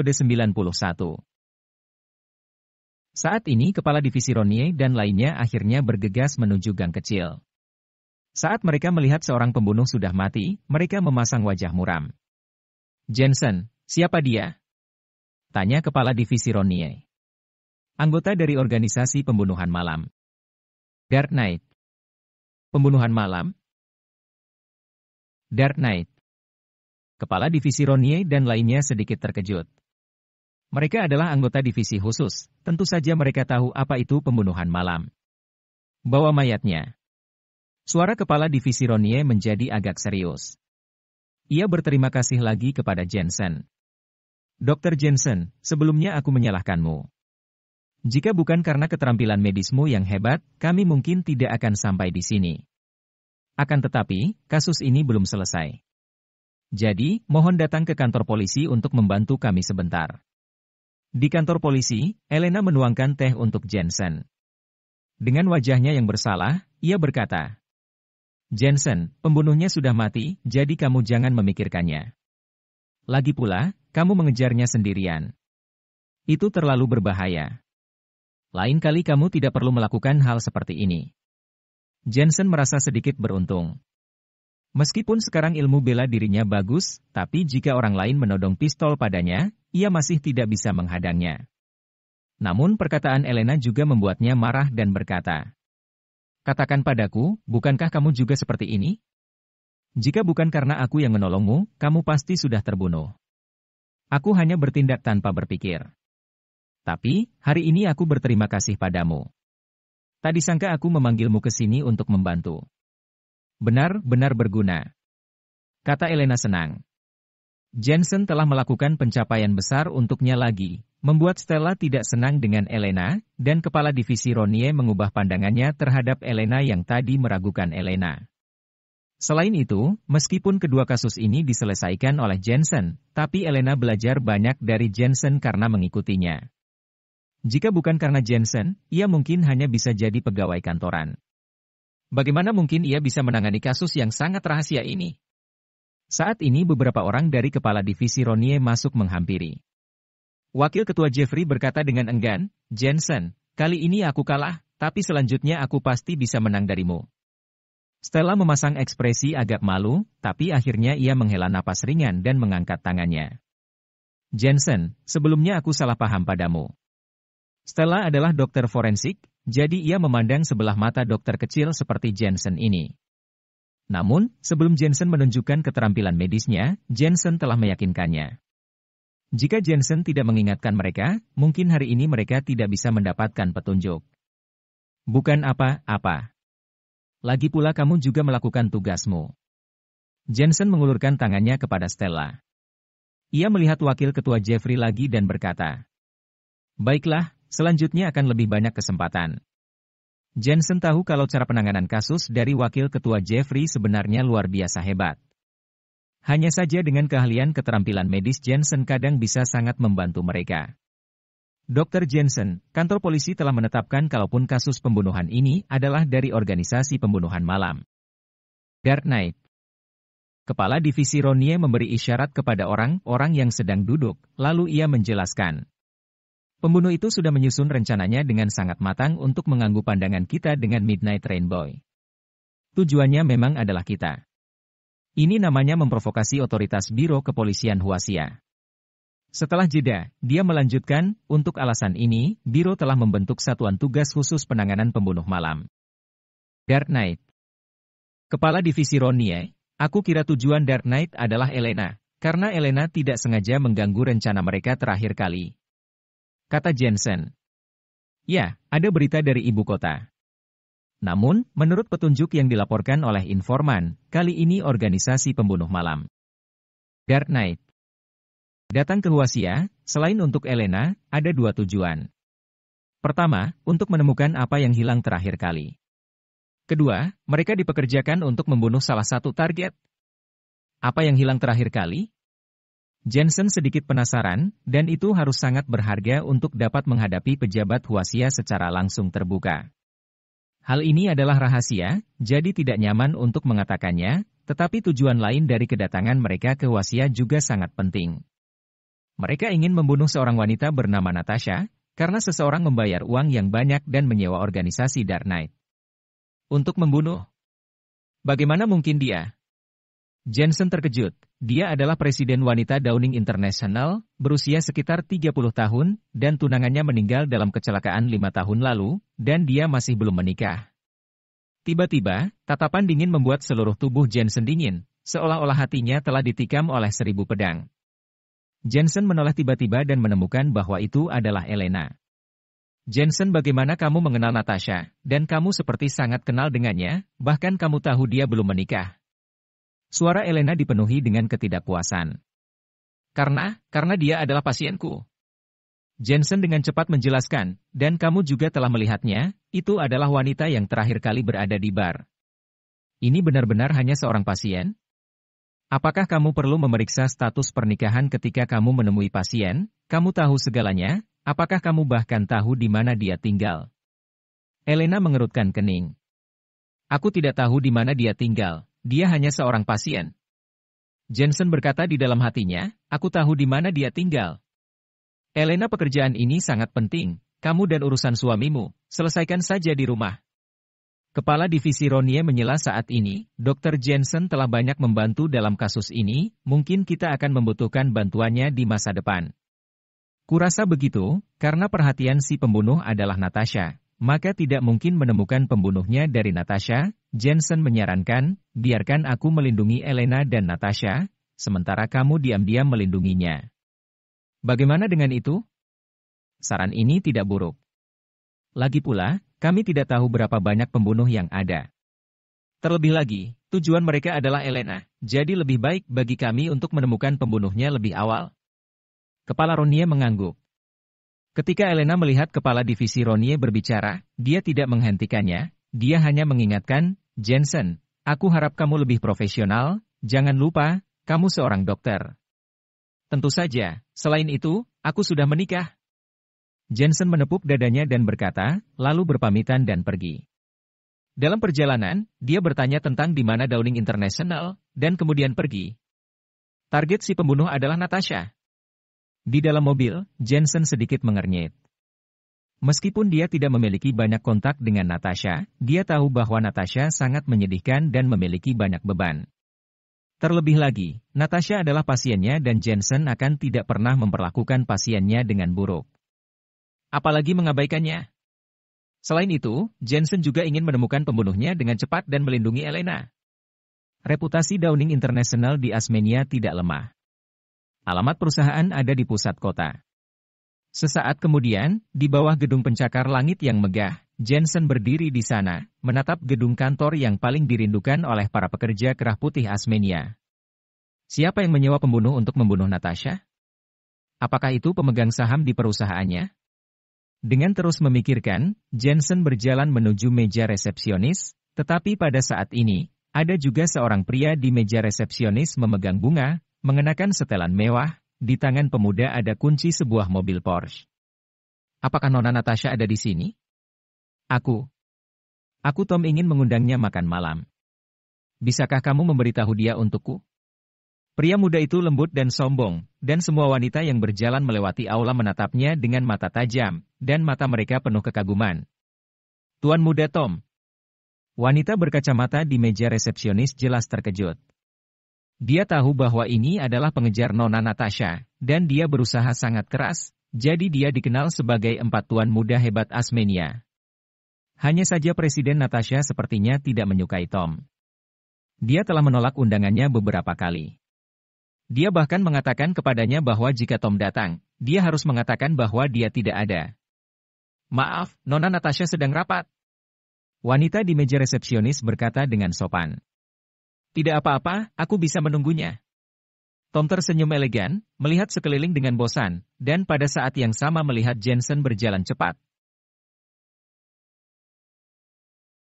Episode 91. Saat ini kepala divisi Ronnie dan lainnya akhirnya bergegas menuju gang kecil. Saat mereka melihat seorang pembunuh sudah mati, mereka memasang wajah muram. "Jensen, siapa dia?" tanya kepala divisi Ronnie. "Anggota dari organisasi pembunuhan malam. Dark Knight." "Pembunuhan malam?" Dark Knight. Kepala divisi Ronnie dan lainnya sedikit terkejut. Mereka adalah anggota divisi khusus, tentu saja mereka tahu apa itu pembunuhan malam. "Bawa mayatnya." Suara kepala divisi Ronnie menjadi agak serius. Ia berterima kasih lagi kepada Jensen. "Dr. Jensen, sebelumnya aku menyalahkanmu. Jika bukan karena keterampilan medismu yang hebat, kami mungkin tidak akan sampai di sini. Akan tetapi, kasus ini belum selesai. Jadi, mohon datang ke kantor polisi untuk membantu kami sebentar." Di kantor polisi, Elena menuangkan teh untuk Jensen. Dengan wajahnya yang bersalah, ia berkata, "Jensen, pembunuhnya sudah mati, jadi kamu jangan memikirkannya. Lagi pula, kamu mengejarnya sendirian. Itu terlalu berbahaya. Lain kali kamu tidak perlu melakukan hal seperti ini." Jensen merasa sedikit beruntung. Meskipun sekarang ilmu bela dirinya bagus, tapi jika orang lain menodong pistol padanya, ia masih tidak bisa menghadangnya. Namun perkataan Elena juga membuatnya marah dan berkata, "Katakan padaku, bukankah kamu juga seperti ini? Jika bukan karena aku yang menolongmu, kamu pasti sudah terbunuh. Aku hanya bertindak tanpa berpikir. Tapi, hari ini aku berterima kasih padamu. Tak disangka aku memanggilmu ke sini untuk membantu. Benar-benar berguna," kata Elena senang. Jensen telah melakukan pencapaian besar untuknya lagi, membuat Stella tidak senang dengan Elena, dan kepala divisi Ronnie mengubah pandangannya terhadap Elena yang tadi meragukan Elena. Selain itu, meskipun kedua kasus ini diselesaikan oleh Jensen, tapi Elena belajar banyak dari Jensen karena mengikutinya. Jika bukan karena Jensen, ia mungkin hanya bisa jadi pegawai kantoran. Bagaimana mungkin ia bisa menangani kasus yang sangat rahasia ini? Saat ini beberapa orang dari kepala divisi Ronnie masuk menghampiri. Wakil Ketua Jeffrey berkata dengan enggan, "Jensen, kali ini aku kalah, tapi selanjutnya aku pasti bisa menang darimu." Stella memasang ekspresi agak malu, tapi akhirnya ia menghela napas ringan dan mengangkat tangannya. "Jensen, sebelumnya aku salah paham padamu. Stella adalah dokter forensik, jadi ia memandang sebelah mata dokter kecil seperti Jensen ini. Namun, sebelum Jensen menunjukkan keterampilan medisnya, Jensen telah meyakinkannya. Jika Jensen tidak mengingatkan mereka, mungkin hari ini mereka tidak bisa mendapatkan petunjuk. Bukan apa-apa. Lagi pula kamu juga melakukan tugasmu." Jensen mengulurkan tangannya kepada Stella. Ia melihat wakil ketua Jeffrey lagi dan berkata, "Baiklah, selanjutnya akan lebih banyak kesempatan." Jensen tahu kalau cara penanganan kasus dari wakil ketua Jeffrey sebenarnya luar biasa hebat. Hanya saja dengan keahlian keterampilan medis Jensen kadang bisa sangat membantu mereka. "Dr. Jensen, kantor polisi telah menetapkan kalaupun kasus pembunuhan ini adalah dari organisasi pembunuhan malam. Dark Knight." Kepala divisi Ronnie memberi isyarat kepada orang-orang yang sedang duduk, lalu ia menjelaskan. "Pembunuh itu sudah menyusun rencananya dengan sangat matang untuk mengganggu pandangan kita dengan Midnight Rainbow. Tujuannya memang adalah kita. Ini namanya memprovokasi otoritas Biro Kepolisian Huasia." Setelah jeda, dia melanjutkan, "Untuk alasan ini, Biro telah membentuk Satuan Tugas Khusus Penanganan Pembunuh Malam. Dark Knight." Kepala divisi Ronnie, "Aku kira tujuan Dark Knight adalah Elena, karena Elena tidak sengaja mengganggu rencana mereka terakhir kali," kata Jensen. "Ya, ada berita dari ibu kota. Namun, menurut petunjuk yang dilaporkan oleh informan, kali ini organisasi pembunuh malam Dark Knight datang ke Huasia. Selain untuk Elena, ada dua tujuan. Pertama, untuk menemukan apa yang hilang terakhir kali. Kedua, mereka dipekerjakan untuk membunuh salah satu target. Apa yang hilang terakhir kali?" Jensen sedikit penasaran, dan itu harus sangat berharga untuk dapat menghadapi pejabat Huasia secara langsung terbuka. Hal ini adalah rahasia, jadi tidak nyaman untuk mengatakannya, tetapi tujuan lain dari kedatangan mereka ke Huasia juga sangat penting. Mereka ingin membunuh seorang wanita bernama Natasha, karena seseorang membayar uang yang banyak dan menyewa organisasi Dark Knight. Untuk membunuh. Bagaimana mungkin dia? Jensen terkejut. Dia adalah presiden wanita Downing International, berusia sekitar 30 tahun, dan tunangannya meninggal dalam kecelakaan 5 tahun lalu, dan dia masih belum menikah. Tiba-tiba, tatapan dingin membuat seluruh tubuh Jensen dingin, seolah-olah hatinya telah ditikam oleh 1000 pedang. Jensen menoleh tiba-tiba dan menemukan bahwa itu adalah Elena. Jensen, bagaimana kamu mengenal Natasha, dan kamu seperti sangat kenal dengannya, bahkan kamu tahu dia belum menikah. Suara Elena dipenuhi dengan ketidakpuasan. Karena dia adalah pasienku. Jensen dengan cepat menjelaskan, dan kamu juga telah melihatnya, itu adalah wanita yang terakhir kali berada di bar. Ini benar-benar hanya seorang pasien? Apakah kamu perlu memeriksa status pernikahan ketika kamu menemui pasien? Kamu tahu segalanya, apakah kamu bahkan tahu di mana dia tinggal? Elena mengerutkan kening. Aku tidak tahu di mana dia tinggal. Dia hanya seorang pasien. Jensen berkata di dalam hatinya, aku tahu di mana dia tinggal. Elena, pekerjaan ini sangat penting. Kamu dan urusan suamimu, selesaikan saja di rumah. Kepala Divisi Ronnie menyela saat ini, Dr. Jensen telah banyak membantu dalam kasus ini, mungkin kita akan membutuhkan bantuannya di masa depan. Kurasa begitu, karena perhatian si pembunuh adalah Natasha, maka tidak mungkin menemukan pembunuhnya dari Natasha. Jensen menyarankan, biarkan aku melindungi Elena dan Natasha, sementara kamu diam-diam melindunginya. Bagaimana dengan itu? Saran ini tidak buruk. Lagi pula, kami tidak tahu berapa banyak pembunuh yang ada. Terlebih lagi, tujuan mereka adalah Elena, jadi lebih baik bagi kami untuk menemukan pembunuhnya lebih awal. Kepala Ronnie mengangguk. Ketika Elena melihat kepala divisi Ronnie berbicara, dia tidak menghentikannya, dia hanya mengingatkan, Jensen, aku harap kamu lebih profesional, jangan lupa, kamu seorang dokter. Tentu saja, selain itu, aku sudah menikah. Jensen menepuk dadanya dan berkata, lalu berpamitan dan pergi. Dalam perjalanan, dia bertanya tentang di mana Downing International, dan kemudian pergi. Target si pembunuh adalah Natasha. Di dalam mobil, Jensen sedikit mengernyit. Meskipun dia tidak memiliki banyak kontak dengan Natasha, dia tahu bahwa Natasha sangat menyedihkan dan memiliki banyak beban. Terlebih lagi, Natasha adalah pasiennya dan Jensen akan tidak pernah memperlakukan pasiennya dengan buruk. Apalagi mengabaikannya. Selain itu, Jensen juga ingin menemukan pembunuhnya dengan cepat dan melindungi Elena. Reputasi Downing International di Asmenia tidak lemah. Alamat perusahaan ada di pusat kota. Sesaat kemudian, di bawah gedung pencakar langit yang megah, Jensen berdiri di sana, menatap gedung kantor yang paling dirindukan oleh para pekerja kerah putih Asmenia. Siapa yang menyewa pembunuh untuk membunuh Natasha? Apakah itu pemegang saham di perusahaannya? Dengan terus memikirkan, Jensen berjalan menuju meja resepsionis, tetapi pada saat ini, ada juga seorang pria di meja resepsionis memegang bunga, mengenakan setelan mewah. Di tangan pemuda ada kunci sebuah mobil Porsche. Apakah Nona Natasha ada di sini? Aku Tom ingin mengundangnya makan malam. Bisakah kamu memberitahu dia untukku? Pria muda itu lembut dan sombong, dan semua wanita yang berjalan melewati aula menatapnya dengan mata tajam, dan mata mereka penuh kekaguman. Tuan Muda Tom. Wanita berkacamata di meja resepsionis jelas terkejut. Dia tahu bahwa ini adalah pengejar Nona Natasha, dan dia berusaha sangat keras, jadi dia dikenal sebagai empat tuan muda hebat Asmenia. Hanya saja Presiden Natasha sepertinya tidak menyukai Tom. Dia telah menolak undangannya beberapa kali. Dia bahkan mengatakan kepadanya bahwa jika Tom datang, dia harus mengatakan bahwa dia tidak ada. Maaf, Nona Natasha sedang rapat. Wanita di meja resepsionis berkata dengan sopan. Tidak apa-apa, aku bisa menunggunya. Tom tersenyum elegan, melihat sekeliling dengan bosan, dan pada saat yang sama melihat Jensen berjalan cepat,